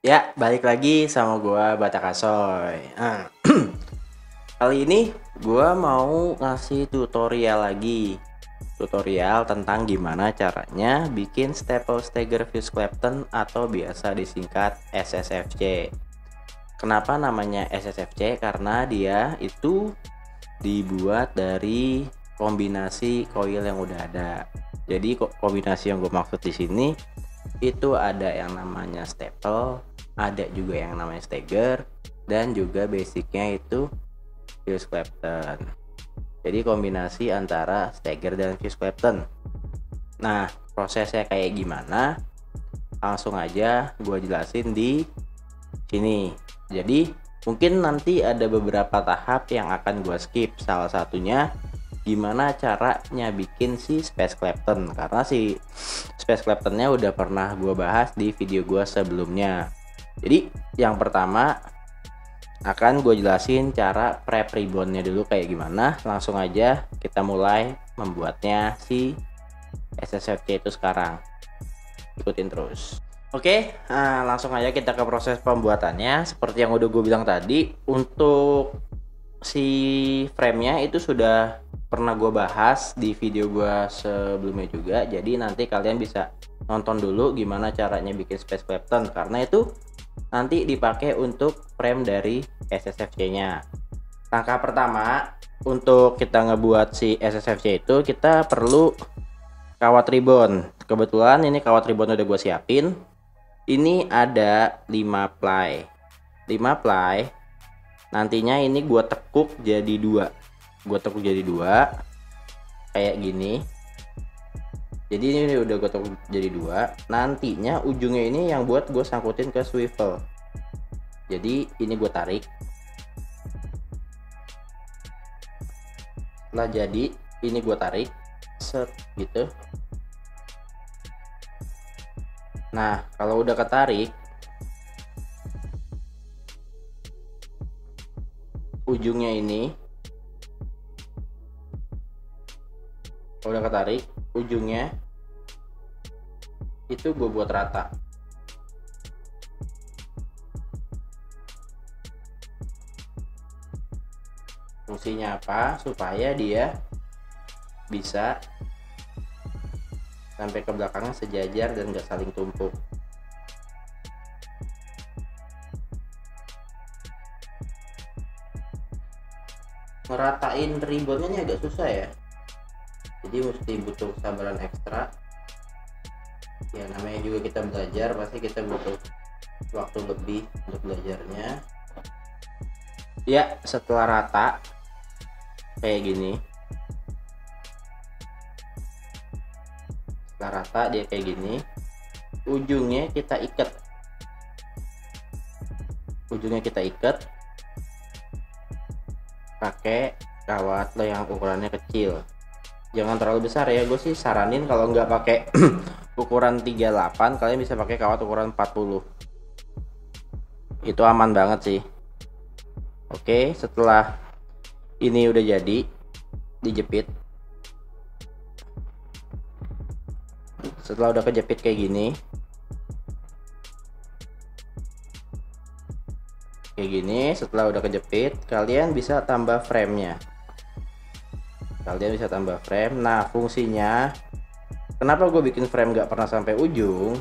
Ya, balik lagi sama gua Batakasoy. Kali ini gua mau ngasih tutorial lagi. Tutorial tentang gimana caranya bikin Staple Stagger Fuse Clapton atau biasa disingkat SSFC. Kenapa namanya SSFC? Karena dia itu dibuat dari kombinasi coil yang udah ada. Jadi kombinasi yang gue maksud di sini itu ada yang namanya staple, ada juga yang namanya stagger, dan juga basicnya itu fuse Clapton. Jadi kombinasi antara stagger dan fuse Clapton. Nah, prosesnya kayak gimana? Langsung aja gue jelasin di sini. Jadi mungkin nanti ada beberapa tahap yang akan gue skip. Salah satunya gimana caranya bikin si Space Clapton, karena si Space Claptonnya udah pernah gue bahas di video gue sebelumnya. Jadi yang pertama akan gue jelasin cara prep ribbonnya dulu kayak gimana. Langsung aja kita mulai membuatnya si SSFC itu sekarang. Ikutin terus. Oke, langsung aja kita ke proses pembuatannya. Seperti yang udah gue bilang tadi, untuk si frame-nya itu sudah pernah gue bahas di video gue sebelumnya juga. Jadi nanti kalian bisa nonton dulu gimana caranya bikin Space Clapton, karena itu nanti dipakai untuk frame dari SSFC-nya. Langkah pertama untuk kita ngebuat si SSFC itu, kita perlu kawat ribbon. Kebetulan ini kawat ribbon udah gue siapin. Ini ada 5 ply. 5 ply. Nantinya ini gue tekuk jadi 2. Gue tekuk jadi 2 kayak gini. Jadi ini udah gue tekuk jadi 2. Nantinya ujungnya ini yang buat gue sangkutin ke swivel. Jadi ini gue tarik. Setelah jadi ini gue tarik set gitu. Nah, kalau udah ketarik, ujungnya ini, kalau udah ketarik, ujungnya itu gue buat rata. Fungsinya apa? Supaya dia bisa sampai ke belakangnya sejajar dan gak saling tumpuk. Ngeratain ribbonnya ini agak susah ya, jadi mesti butuh kesabaran ekstra ya. Namanya juga kita belajar, pasti kita butuh waktu lebih untuk belajarnya ya. Setelah rata kayak gini, setelah rata dia kayak gini, ujungnya kita ikat. Pakai kawat yang ukurannya kecil, jangan terlalu besar ya. Gue sih saranin kalau nggak pakai ukuran 38, kalian bisa pakai kawat ukuran 40, itu aman banget sih. Oke, setelah ini udah jadi, dijepit. Setelah udah kejepit kayak gini, setelah udah kejepit, kalian bisa tambah frame-nya. Nah, fungsinya kenapa gue bikin frame gak pernah sampai ujung,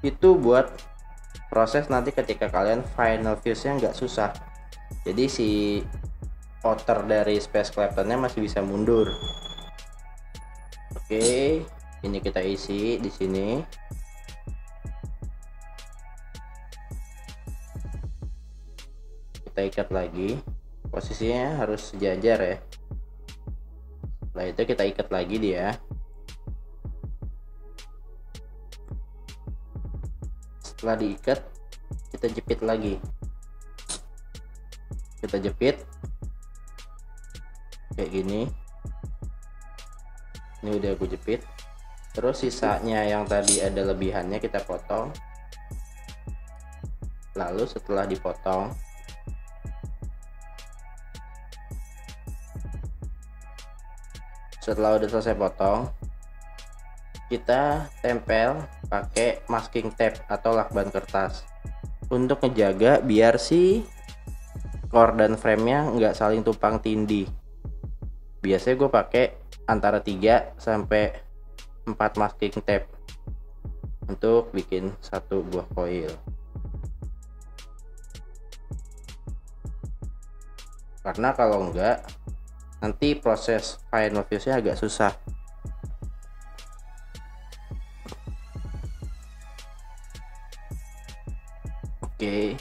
itu buat proses nanti ketika kalian final fuse-nya nggak susah. Jadi si outer dari Space Clapton-nya masih bisa mundur. Oke, ini kita isi di sini. Kita ikat lagi, posisinya harus sejajar ya. Setelah itu kita ikat lagi dia. Setelah diikat, kita jepit lagi. Kita jepit kayak gini. Ini udah gue jepit. Terus sisanya yang tadi ada lebihannya kita potong. Lalu setelah dipotong, setelah udah selesai potong, kita tempel pakai masking tape atau lakban kertas. untuk ngejaga biar si core dan frame-nya nggak saling tumpang tindih. Biasanya gue pakai antara 3 sampai 4 masking tape untuk bikin satu buah coil. Karena kalau enggak, nanti proses final fuse-nya agak susah. Oke.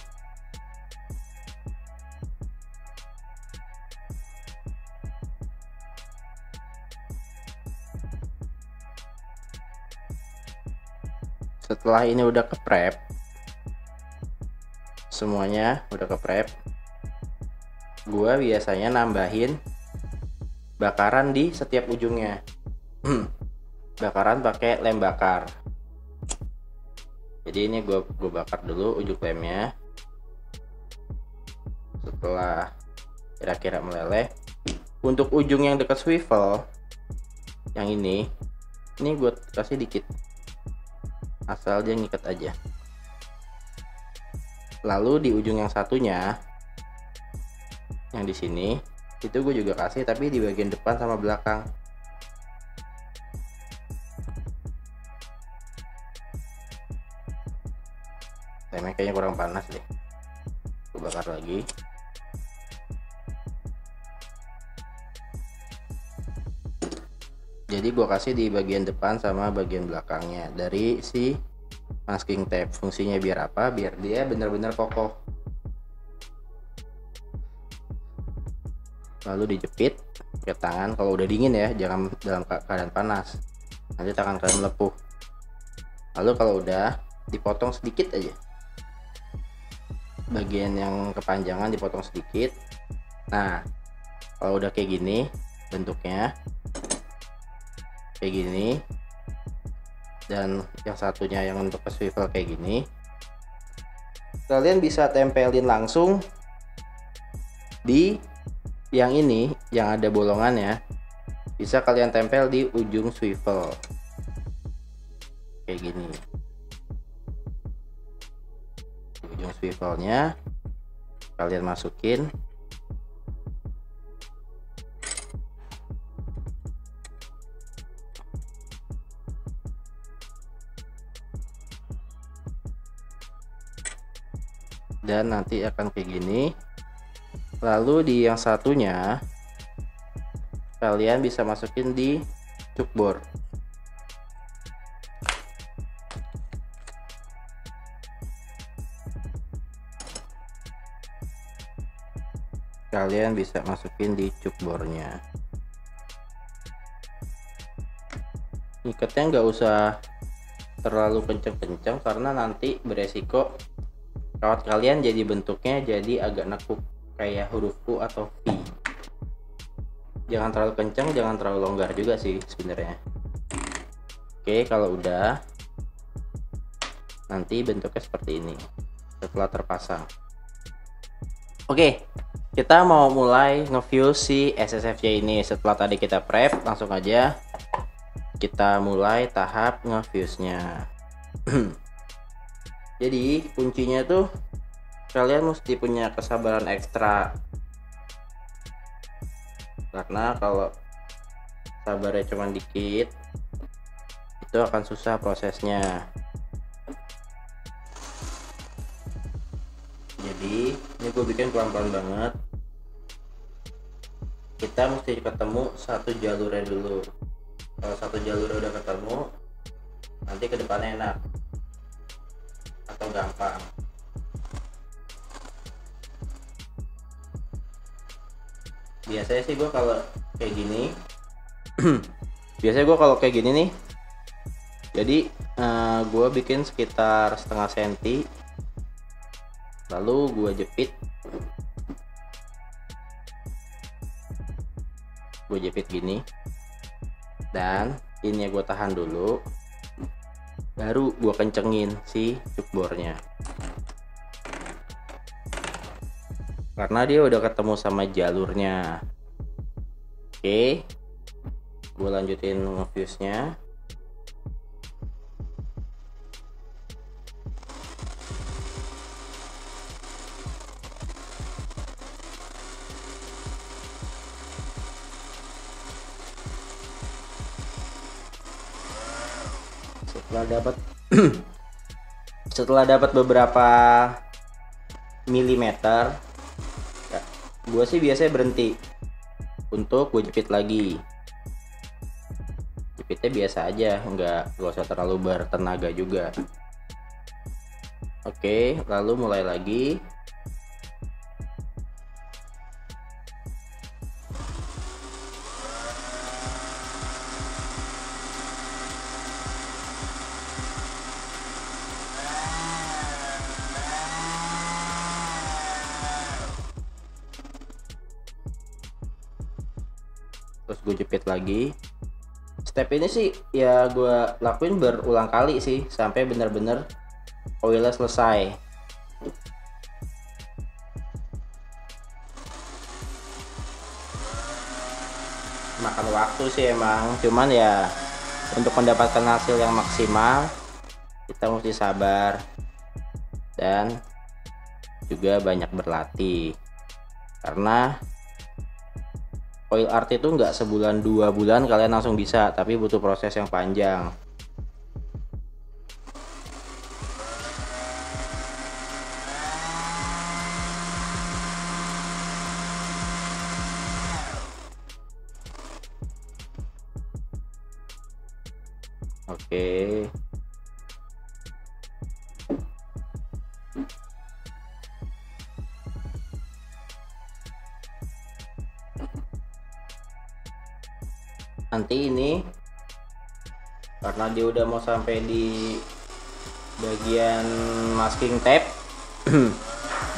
Setelah ini udah ke-prep, semuanya udah ke-prep, gua biasanya nambahin bakaran di setiap ujungnya. Bakaran pakai lem bakar. Jadi ini gue bakar dulu ujung lemnya. Setelah kira-kira meleleh, untuk ujung yang dekat swivel yang ini gue kasih dikit, asal dia ngikat aja. Lalu di ujung yang satunya, yang di sini, itu gue juga kasih, tapi di bagian depan sama belakang. Lemnya kayaknya kurang panas deh, gue bakar lagi. Jadi gue kasih di bagian depan sama bagian belakangnya dari si masking tape. Fungsinya biar apa? Biar dia benar-benar kokoh. Lalu dijepit pakai tangan kalau udah dingin ya, jangan dalam keadaan panas, nanti tangan kalian melepuh. Lalu kalau udah, dipotong sedikit aja, bagian yang kepanjangan dipotong sedikit. Nah, kalau udah kayak gini bentuknya, kayak gini, dan yang satunya yang untuk ke swivel kayak gini, kalian bisa tempelin langsung di yang ini yang ada bolongannya. Bisa kalian tempel di ujung swivel kayak gini. Di ujung swivelnya kalian masukin, dan nanti akan kayak gini. Lalu di yang satunya kalian bisa masukin di cukbor. Kalian bisa masukin di cukbornya. Ikatnya nggak usah terlalu kenceng-kenceng karena nanti beresiko kawat kalian jadi bentuknya jadi agak nekuk kayak huruf U atau V. Jangan terlalu kencang, jangan terlalu longgar juga sih sebenarnya. Oke, kalau udah, nanti bentuknya seperti ini setelah terpasang. Oke, kita mau mulai nge-fuse si SSFC ini. Setelah tadi kita prep, langsung aja kita mulai tahap nge-fuse-nya. Jadi kuncinya tuh kalian mesti punya kesabaran ekstra, karena kalau sabarnya cuma dikit itu akan susah prosesnya. Jadi ini gue bikin pelan-pelan banget. Kita mesti ketemu satu jalurnya dulu. Kalau satu jalurnya udah ketemu, nanti kedepannya enak atau gampang. Biasanya sih gue kalau kayak gini nih, jadi gue bikin sekitar setengah senti, lalu gue jepit gini, dan ini gue tahan dulu, baru gue kencengin si cukbornya. Karena dia udah ketemu sama jalurnya. Oke, gue lanjutin nge-fuse-nya. Setelah dapat setelah dapat beberapa milimeter, ya, gue sih biasanya berhenti untuk gue jepit lagi. Jepitnya biasa aja, nggak usah terlalu bertenaga juga. Oke, lalu mulai lagi. Terus gue jepit lagi. Step ini sih ya gue lakuin berulang kali sih sampai bener-bener oilnya selesai. Makan waktu sih emang, cuman ya untuk mendapatkan hasil yang maksimal kita mesti sabar dan juga banyak berlatih, karena oil art itu nggak sebulan 2 bulan kalian langsung bisa, tapi butuh proses yang panjang. Oke. Nanti ini karena dia udah mau sampai di bagian masking tape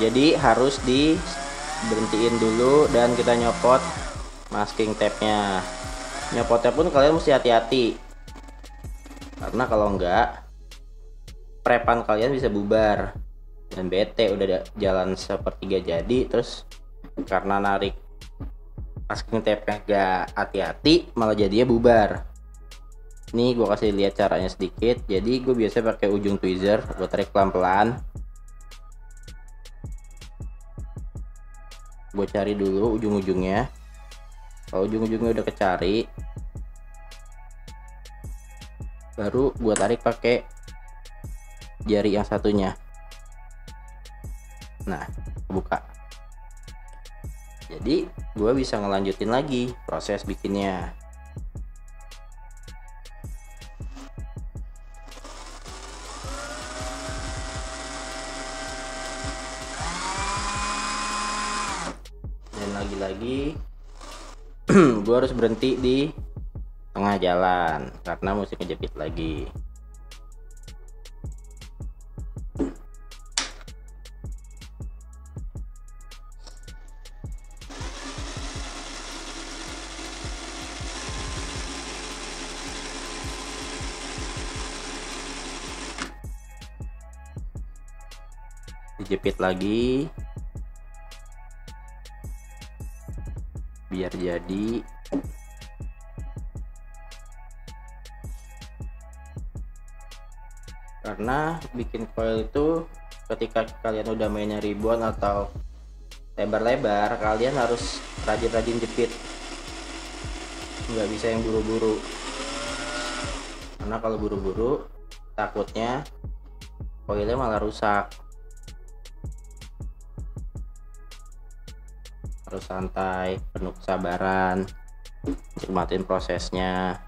jadi harus diberhentiin dulu dan kita nyopot masking tape-nya. Nyopotnya pun kalian mesti hati-hati, karena kalau enggak prepan kalian bisa bubar dan bete udah jalan sepertiga jadi, terus karena narik masking tape gak hati-hati malah jadinya bubar. Ini gue kasih lihat caranya sedikit. Jadi gue biasa pakai ujung tweezer, gue tarik pelan-pelan. Gue cari dulu ujung-ujungnya. Kalau ujung-ujungnya udah kecari, baru gue tarik pakai jari yang satunya. Nah, buka. Jadi gue bisa ngelanjutin lagi proses bikinnya. Dan lagi-lagi gue harus berhenti di tengah jalan karena mesti ngejepit lagi. Dijepit lagi biar jadi. Karena bikin coil itu ketika kalian udah mainnya ribuan atau lebar-lebar, kalian harus rajin-rajin jepit, nggak bisa yang buru-buru, karena kalau buru-buru takutnya coilnya malah rusak. Harus santai, penuh kesabaran, nikmatin prosesnya.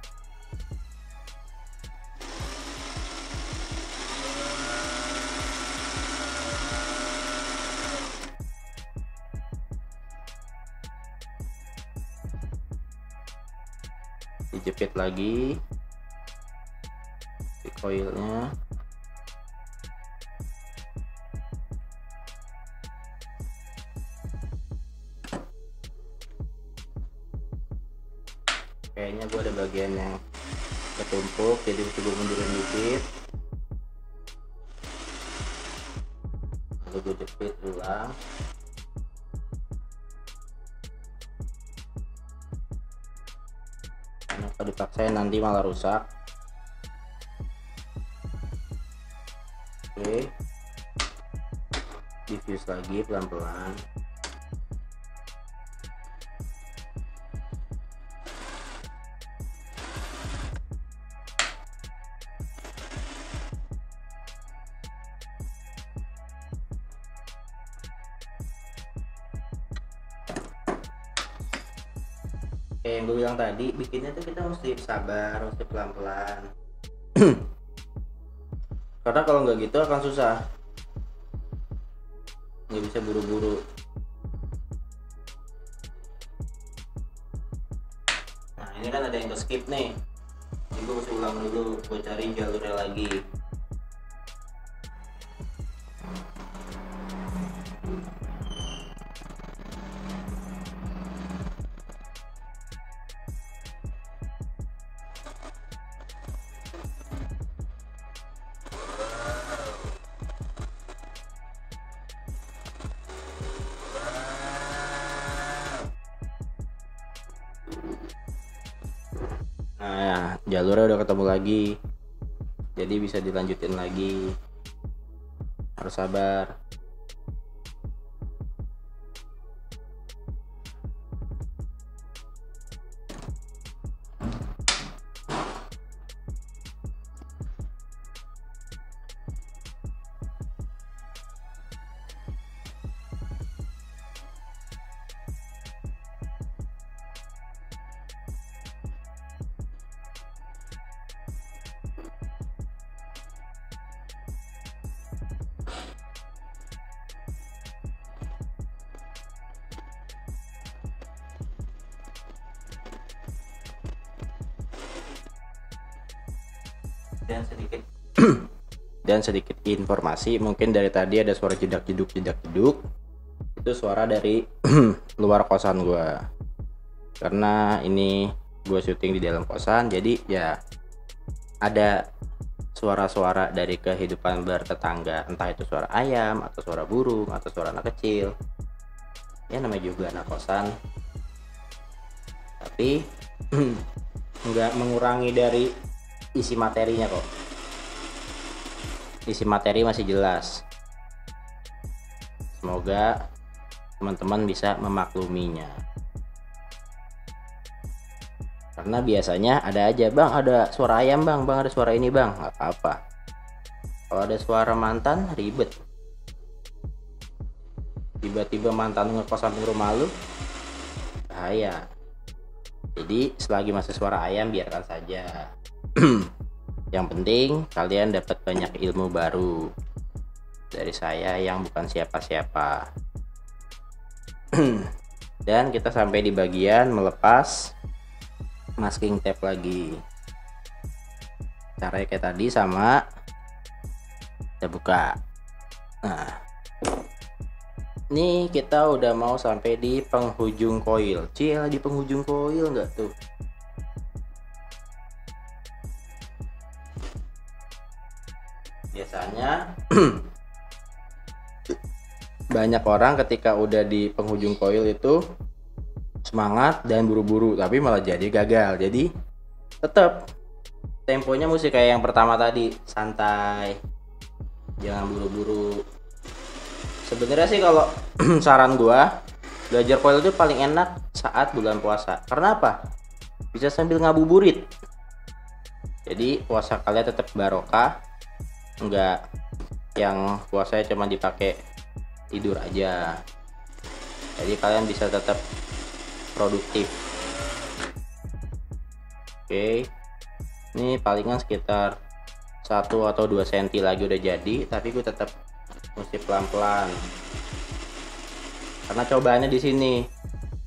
Dijepit lagi si coilnya. Kayaknya gue ada bagian yang ketumpuk, jadi coba mundurin dikit, lalu gue jepit ulang. Karena kalau dipaksain nanti malah rusak. Oke, diffuse lagi pelan-pelan. kayak yang gue bilang tadi, bikinnya tuh kita mesti sabar, mesti pelan-pelan. Karena kalau nggak gitu akan susah, nggak bisa buru-buru. Nah ini kan ada yang ke skip nih, jadi gue mesti ulang dulu, gue cari jalurnya lagi. Nah, jalurnya udah ketemu lagi. Jadi bisa dilanjutin lagi. Harus sabar. Dan sedikit informasi, mungkin dari tadi ada suara jedak-jeduk itu suara dari luar kosan gua, karena ini gue syuting di dalam kosan, jadi ya ada suara-suara dari kehidupan bertetangga, entah itu suara ayam atau suara burung atau suara anak kecil. Ya namanya juga anak kosan, tapi nggak mengurangi dari isi materinya kok. Isi materi masih jelas. Semoga teman-teman bisa memakluminya. Karena biasanya ada aja, bang ada suara ayam bang ada suara ini bang, nggak apa-apa. Kalau ada suara mantan ribet. Tiba-tiba mantan ngekosan di rumah lu, bahaya. Jadi selagi masih suara ayam biarkan saja. Yang penting kalian dapat banyak ilmu baru dari saya yang bukan siapa-siapa. Dan kita sampai di bagian melepas masking tape lagi. Caranya kayak tadi sama, kita buka. Nah, ini kita udah mau sampai di penghujung koil. Di penghujung koil nggak tuh? Biasanya banyak orang ketika udah di penghujung koil itu semangat dan buru-buru, tapi malah jadi gagal. Jadi tetap temponya mesti kayak yang pertama tadi, santai, jangan buru-buru. Sebenarnya sih kalau saran gua, belajar koil itu paling enak saat bulan puasa. Karena apa? Bisa sambil ngabuburit. Jadi puasa kalian tetap barokah, enggak yang puasanya cuma dipakai tidur aja. Jadi kalian bisa tetap produktif. Oke, ini palingan sekitar 1 atau 2 cm lagi udah jadi, tapi gue tetap mesti pelan-pelan karena cobaannya di sini.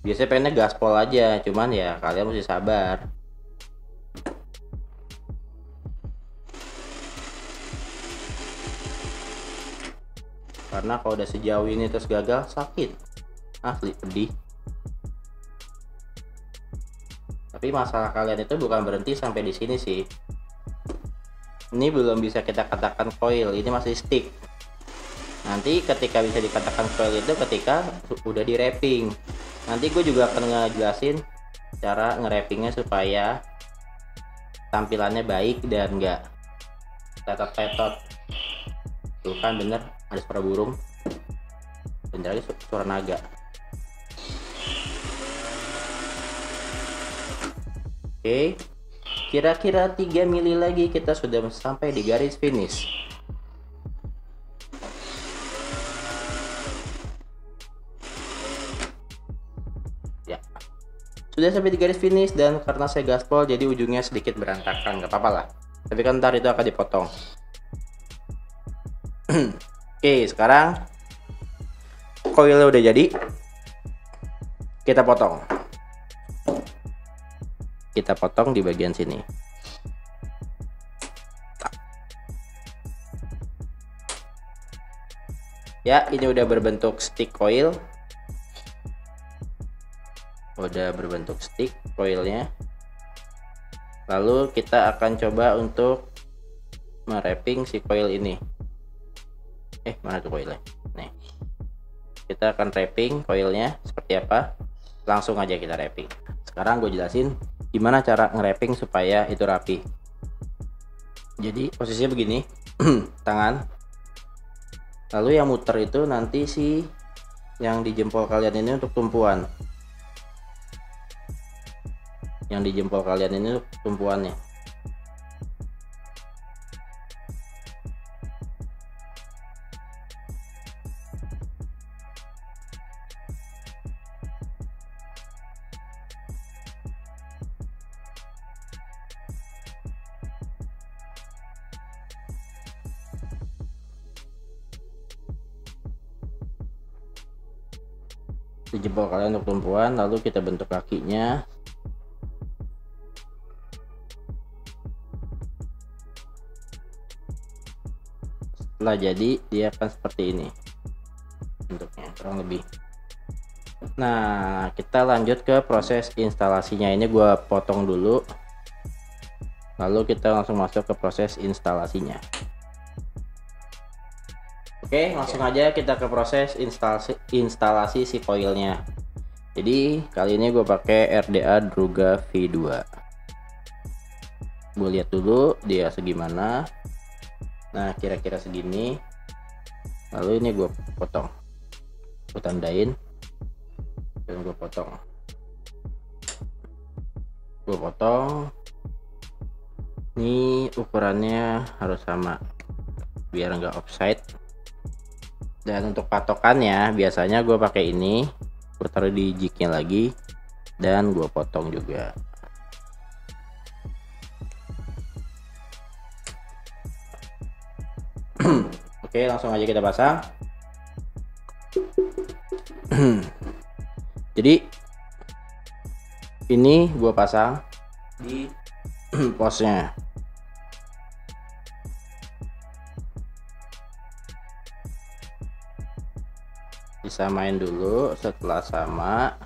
Biasanya pengennya gaspol aja, cuman ya kalian mesti sabar. Karena kalau udah sejauh ini terus gagal, sakit, asli pedih. Tapi masalah kalian itu bukan berhenti sampai di sini sih. Ini belum bisa kita katakan coil, ini masih stick. Nanti ketika bisa dikatakan coil itu ketika udah di wrapping. Nanti gue juga akan ngejelasin cara nge-wrappingnya supaya tampilannya baik dan enggak tetot-tetot. Tuh kan bener, ada suara burung, bentar lagi suara naga. Oke, kira-kira 3 mili lagi kita sudah sampai di garis finish. Ya, sudah sampai di garis finish, dan karena saya gaspol jadi ujungnya sedikit berantakan, nggak apa-apa lah, tapi kan ntar itu akan dipotong. Oke, sekarang coilnya udah jadi, kita potong di bagian sini. Ya, ini udah berbentuk stick coil. Udah berbentuk stick coilnya. Lalu kita akan coba untuk meraping si coil ini. Mana tuh coilnya? Nih. Kita akan wrapping coilnya seperti apa. Langsung aja kita wrapping. Sekarang gue jelasin gimana cara nge-wrapping supaya itu rapi. Jadi posisinya begini. Tangan. Lalu yang muter itu nanti si yang di jempol kalian ini untuk tumpuan. Yang di jempol kalian ini untuk tumpuannya. Di jempol kalian untuk tumpuan, lalu kita bentuk kakinya. Setelah jadi, dia akan seperti ini bentuknya kurang lebih. Nah, kita lanjut ke proses instalasinya. Ini gua potong dulu, lalu kita langsung masuk ke proses instalasinya. Oke, langsung aja kita ke proses instalasi si coilnya. Jadi kali ini gue pakai RDA Druga V2. Gue lihat dulu dia segimana. Nah, kira-kira segini. Lalu ini gue potong, gue tandain, dan gue potong. Ini ukurannya harus sama biar nggak offside. Dan untuk patokannya biasanya gue pakai ini, gue taruh di jignya lagi, dan gue potong juga. Oke, langsung aja kita pasang. Jadi ini gue pasang di posnya. Disamain dulu, setelah sama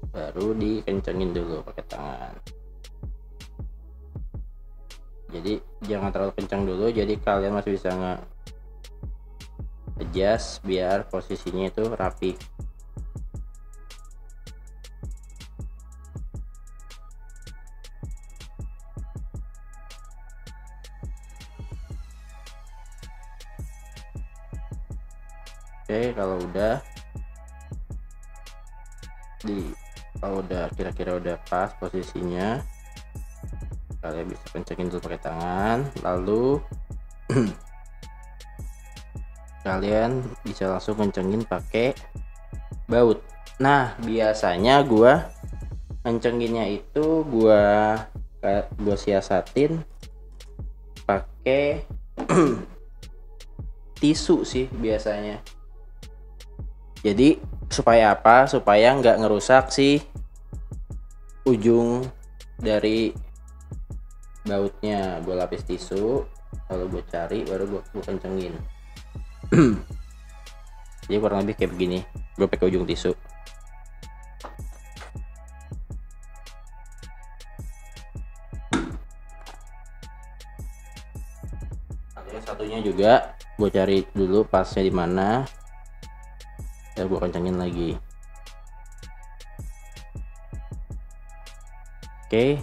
baru dikencengin dulu pakai tangan. Jadi jangan terlalu kencang dulu, jadi kalian masih bisa adjust biar posisinya itu rapi. Oke, kalau udah kira-kira udah pas posisinya, kalian bisa kencengin dulu pakai tangan, lalu kalian bisa langsung kencengin pakai baut. Nah, biasanya gua kencenginnya itu gua siasatin pakai tisu sih biasanya. Jadi supaya apa? Supaya nggak ngerusak si ujung dari bautnya. Gue lapis tisu, lalu gue cari, baru gue kencengin. Jadi kurang lebih kayak begini. Gue pakai ujung tisu. Satunya juga gue cari dulu pasnya di mana, dan gue kencengin lagi. Oke,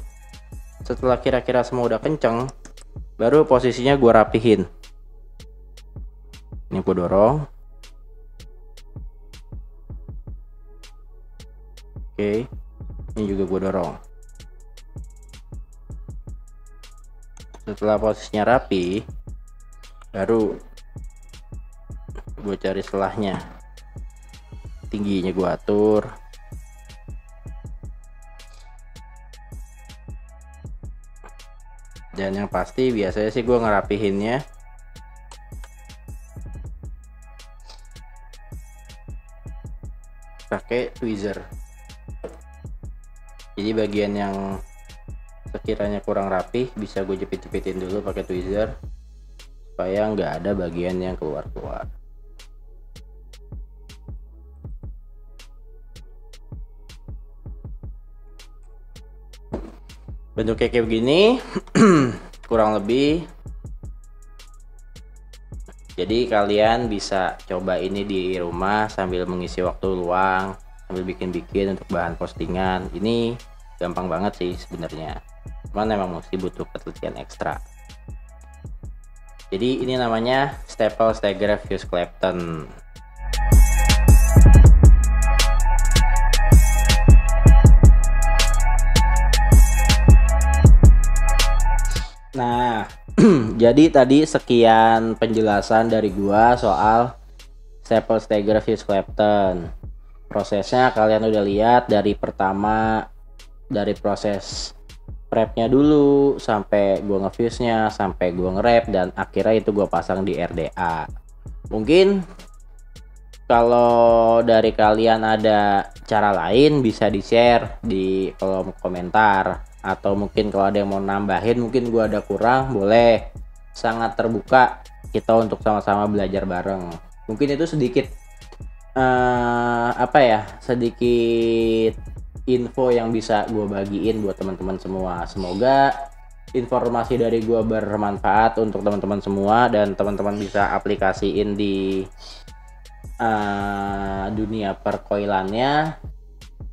setelah kira-kira semua udah kenceng, baru posisinya gue rapihin. Ini gue dorong. Oke, ini juga gue dorong. Setelah posisinya rapi, baru gue cari selahnya, tingginya gue atur, Dan yang pasti biasanya sih gue ngerapihinnya pakai tweezer. Jadi bagian yang sekiranya kurang rapih bisa gue jepit-jepitin dulu pakai tweezer supaya nggak ada bagian yang keluar-keluar. Bentuknya kayak begini kurang lebih. Jadi kalian bisa coba ini di rumah sambil mengisi waktu luang, sambil bikin-bikin untuk bahan postingan. Ini gampang banget sih sebenarnya, cuman memang mesti butuh ketelitian ekstra. Jadi ini namanya staple stagger fuse Clapton. Nah, jadi tadi sekian penjelasan dari gua soal staple stagger fuse Clapton. Prosesnya kalian udah lihat dari pertama, dari proses prepnya dulu sampai gua ngefuse-nya, sampai gua nge-wrap, dan akhirnya itu gua pasang di RDA. Mungkin kalau dari kalian ada cara lain bisa di-share di kolom komentar, atau mungkin kalau ada yang mau nambahin, mungkin gua ada kurang, boleh. Sangat terbuka kita untuk sama-sama belajar bareng. Mungkin itu sedikit sedikit info yang bisa gue bagiin buat teman-teman semua. Semoga informasi dari gue bermanfaat untuk teman-teman semua dan teman-teman bisa aplikasiin di dunia perkoilannya.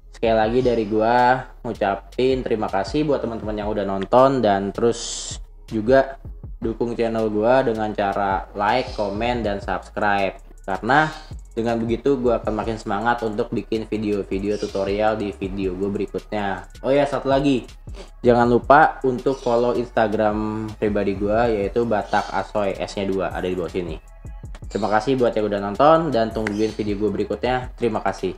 Sekali lagi dari gue ngucapin terima kasih buat teman-teman yang udah nonton, dan terus juga dukung channel gue dengan cara like, komen, dan subscribe. Karena dengan begitu gue akan makin semangat untuk bikin video-video tutorial di video gue berikutnya. Oh ya, satu lagi, jangan lupa untuk follow Instagram pribadi gue, yaitu Batak Asoy, S-nya 2 ada di bawah sini. Terima kasih buat yang udah nonton, dan tungguin video gue berikutnya. Terima kasih.